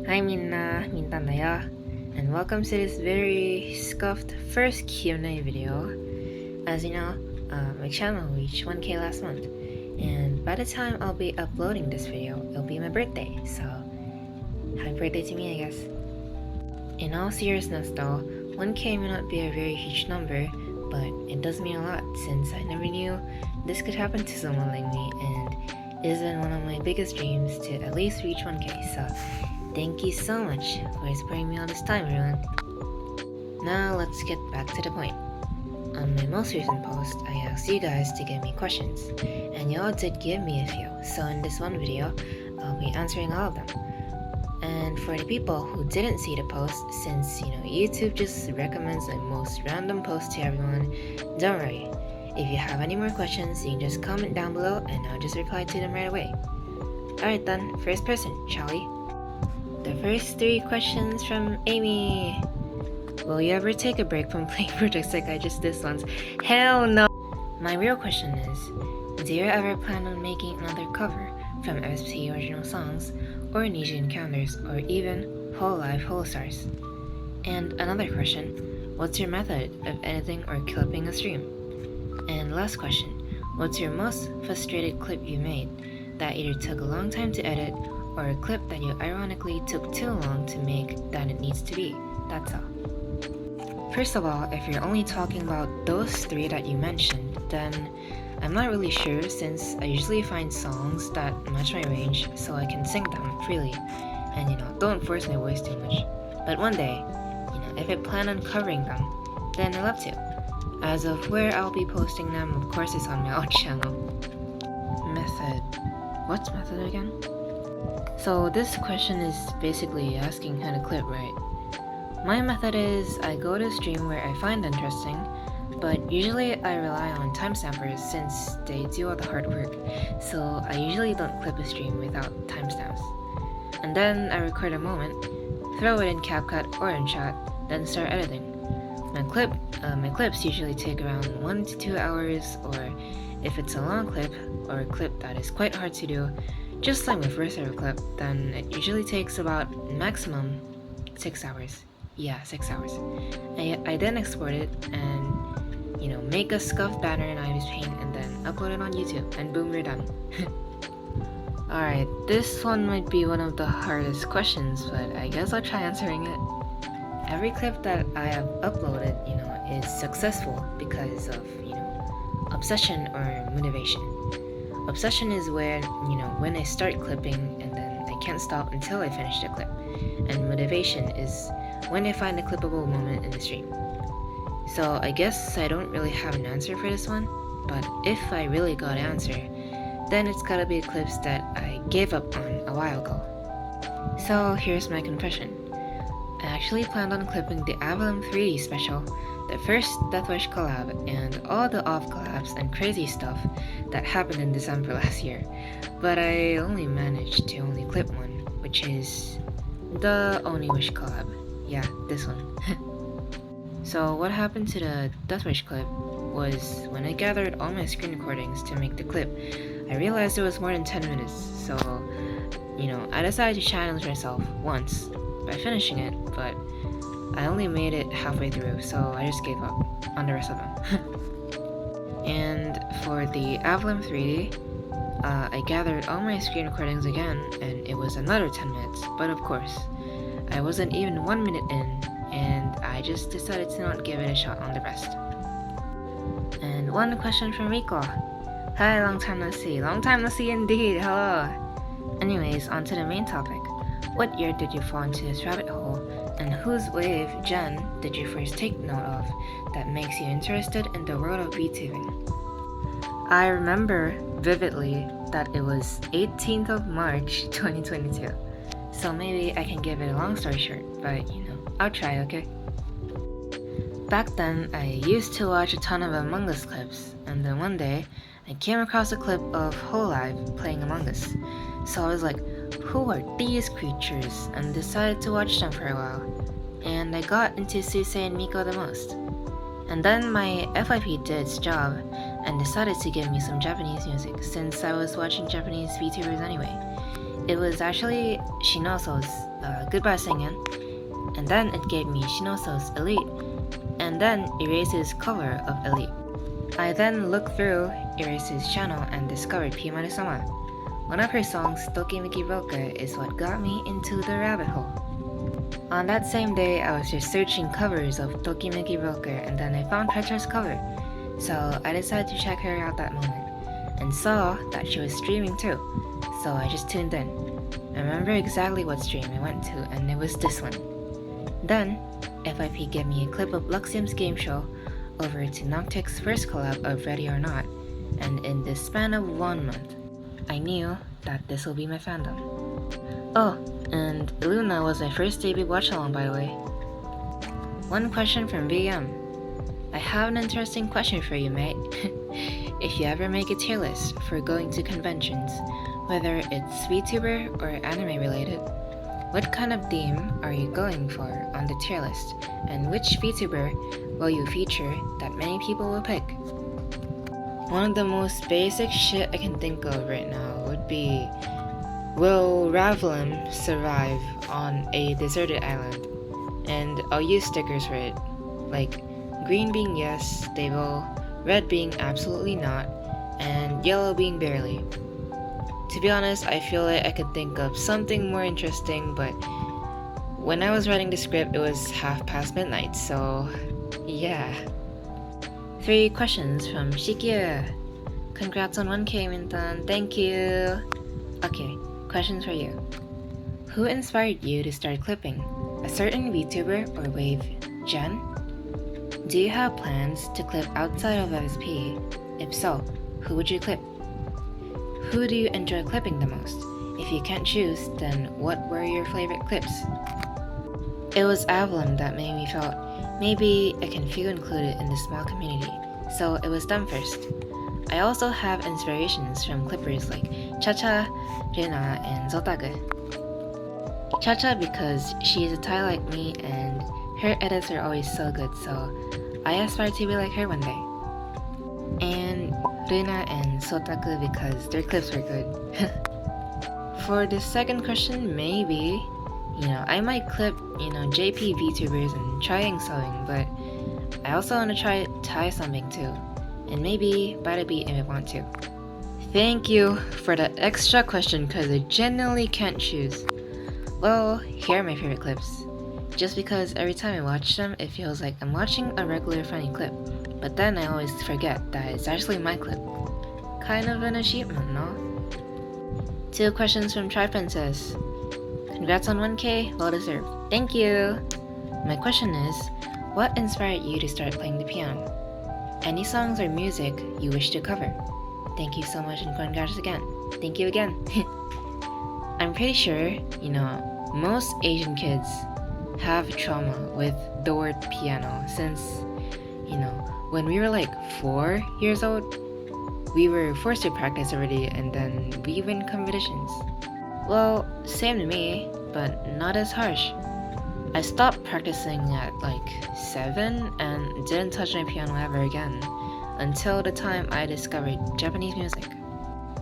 Hi Minna, Mintanaya, and welcome to this very scuffed first Q&A video. As you know, my channel reached 1K last month, and by the time I'll be uploading this video, it'll be my birthday, so happy birthday to me, I guess. In all seriousness though, 1K may not be a very huge number, but it does mean a lot since I never knew this could happen to someone like me, and it has been one of my biggest dreams to at least reach 1K, so thank you so much for supporting me all this time, everyone. Now let's get back to the point. On my most recent post, I asked you guys to give me questions, and y'all did give me a few, so in this one video, I'll be answering all of them. And for the people who didn't see the post, since YouTube just recommends the most random post to everyone, don't worry. If you have any more questions, you can just comment down below and I'll just reply to them right away. Alright then, first person, shall we? The first 3 questions from Amy. Will you ever take a break from playing projects like I just did once? Hell no! My real question is, do you ever plan on making another cover from SP original songs, or Niche Encounters, or even Whole Life Whole Stars? And another question, what's your method of editing or clipping a stream? And last question, what's your most frustrated clip you made that either took a long time to edit, or a clip that you ironically took too long to make than it needs to be? That's all. First of all, if you're only talking about those 3 that you mentioned, then I'm not really sure since I usually find songs that match my range so I can sing them freely and don't force my voice too much. But one day, if I plan on covering them, then I'd love to. As of where I'll be posting them, of course it's on my own channel. Method. What's method again? So this question is basically asking how to clip, right? My method is I go to a stream where I find interesting, but usually I rely on timestampers since they do all the hard work, so I usually don't clip a stream without timestamps. And then I record a moment, throw it in CapCut or in Chat, then start editing. My clips usually take around 1 to 2 hours, or if it's a long clip or a clip that is quite hard to do, just like my first ever clip, then it usually takes about maximum 6 hours. Yeah, 6 hours. I then export it and make a scuffed banner in Ivy's Paint and then upload it on YouTube, and boom, you're done. Alright, this one might be one of the hardest questions, but I guess I'll try answering it. Every clip that I have uploaded, is successful because of, obsession or motivation. Obsession is where, when I start clipping and then I can't stop until I finish the clip. And motivation is when I find a clippable moment in the stream. So I guess I don't really have an answer for this one, but if I really got an answer, then it's gotta be clips that I gave up on a while ago. So here's my confession. I actually planned on clipping the Bday Special, the first Deathwish collab, and all the off collabs and crazy stuff that happened in December last year, but I only managed to only clip one, which is the Only Wish collab. Yeah, this one. So what happened to the Deathwish clip was when I gathered all my screen recordings to make the clip, I realized it was more than 10 minutes, so I decided to challenge myself once by finishing it, but I only made it halfway through, so I just gave up on the rest of them. And for the Avalon 3D, I gathered all my screen recordings again, and it was another 10 minutes, but of course, I wasn't even 1 minute in, and I just decided to not give it a shot on the rest. And one question from Rico. Hi, long time no see. Long time no see indeed, hello! Anyways, on to the main topic. What year did you fall into this rabbit hole, and whose wave, gen, did you first take note of that makes you interested in the world of VTubing? I remember vividly that it was 18th of March 2022, so maybe I can give it a long story short, but I'll try, okay? Back then, I used to watch a ton of Among Us clips, and then one day, I came across a clip of Whole Life playing Among Us, so I was like, who are these creatures, and decided to watch them for a while, and I got into Suse and Miko the most. And then my FYP did its job, and decided to give me some Japanese music since I was watching Japanese VTubers anyway. It was actually Shinoso's Goodbye Singing, and then it gave me Shinoso's Elite, and then Erase's cover of Elite. I then looked through Erase's channel and discovered Pimaru-sama. One of her songs, Tokimeki Roka, is what got me into the rabbit hole. On that same day, I was just searching covers of Tokimeki Roka, and then I found Petra's cover. So I decided to check her out that moment, and saw that she was streaming too. So I just tuned in. I remember exactly what stream I went to, and it was this one. Then, FYP gave me a clip of Luxium's game show over to Noctic's first collab of Ready or Not, and in the span of 1 month, I knew that this will be my fandom. Oh, and Luna was my first debut watch-along, by the way. One question from VM. I have an interesting question for you, mate. If you ever make a tier list for going to conventions, whether it's VTuber or anime related, what kind of theme are you going for on the tier list, and which VTuber will you feature that many people will pick? One of the most basic shit I can think of right now would be, will Ravlum survive on a deserted island? And I'll use stickers for it, like green being yes, stable, red being absolutely not, and yellow being barely. To be honest, I feel like I could think of something more interesting, but when I was writing the script, it was midnight, so yeah. 3 questions from Shikia. Congrats on 1K, Mintan. Thank you. Okay, questions for you. Who inspired you to start clipping? A certain VTuber or wave gen? Do you have plans to clip outside of FSP? If so, who would you clip? Who do you enjoy clipping the most? If you can't choose, then what were your favorite clips? It was Avalon that made me felt maybe I can feel included in the small community, so it was them first. I also have inspirations from clippers like Chacha, Rina, and Zotaku. Chacha because she is a Thai like me and her edits are always so good, so I aspire to be like her one day. And Rina and Sotaku because their clips were good. For the second question, maybe, I might clip, JP VTubers and trying sewing, but I also want to try Thai something too. And maybe Bada Beat if I want to. Thank you for that extra question because I genuinely can't choose. Well, here are my favorite clips. Just because every time I watch them, it feels like I'm watching a regular funny clip. But then I always forget that it's actually my clip. Kind of an achievement, no? 2 questions from Tri Princess. Congrats on 1K, well deserved. Thank you! My question is, what inspired you to start playing the piano? Any songs or music you wish to cover? Thank you so much and congrats again. Thank you again. I'm pretty sure, most Asian kids have trauma with the word piano since, when we were like 4 years old, we were forced to practice already and then we win competitions. Well, same to me, but not as harsh. I stopped practicing at like 7 and didn't touch my piano ever again until the time I discovered Japanese music.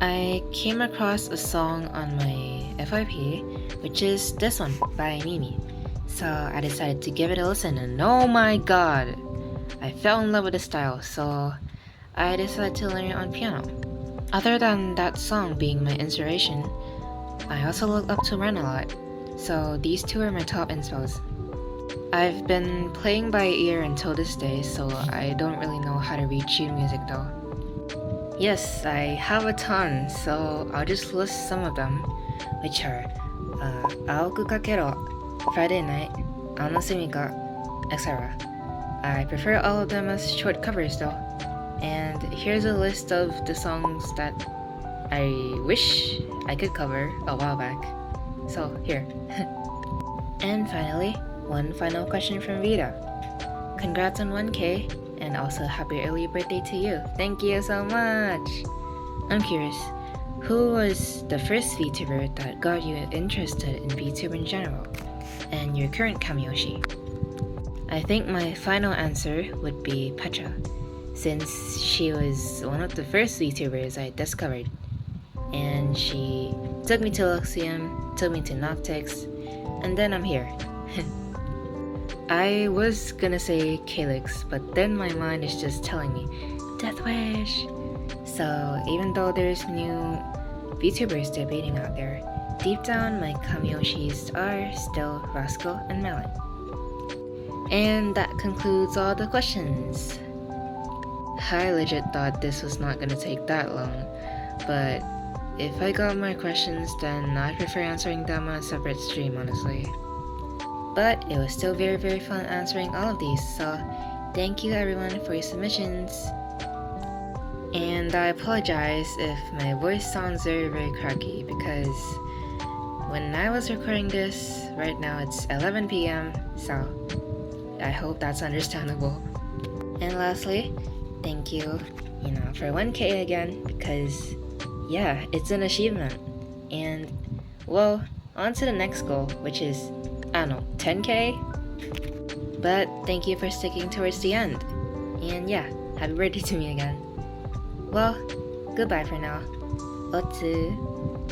I came across a song on my FYP, which is this one by Mimi. So I decided to give it a listen and oh my god! I fell in love with the style, so I decided to learn it on piano. Other than that song being my inspiration, I also look up to Ren a lot, so these 2 are my top inspo. I've been playing by ear until this day, so I don't really know how to read sheet music though. Yes, I have a ton, so I'll just list some of them, which are Aoku Kakero, Friday Night, Anasumika, etc. I prefer all of them as short covers though. And here's a list of the songs that I wish I could cover a while back. So here. And finally, one final question from Vita. Congrats on 1K and also happy early birthday to you. Thank you so much. I'm curious, who was the first VTuber that got you interested in VTuber in general? And your current Kamiyoshi? I think my final answer would be Petra, since she was one of the first VTubers I discovered. and she took me to Luxium, took me to Noctix, and then I'm here. I was gonna say Calyx, but then my mind is just telling me Death Wish. So even though there's new VTubers debating out there, deep down my Kamiyoshis are still Roscoe and Melon. And that concludes all the questions. I legit thought this was not gonna take that long, but if I got more questions, then I'd prefer answering them on a separate stream, honestly. But it was still very fun answering all of these, so thank you everyone for your submissions. And I apologize if my voice sounds very cracky, because when I was recording this, right now it's 11 p.m, so I hope that's understandable. And lastly, thank you, for 1K again, because yeah, it's an achievement. And well, on to the next goal, which is, I don't know, 10K? But thank you for sticking towards the end. And yeah, happy birthday to me again. Well, goodbye for now. Otsu.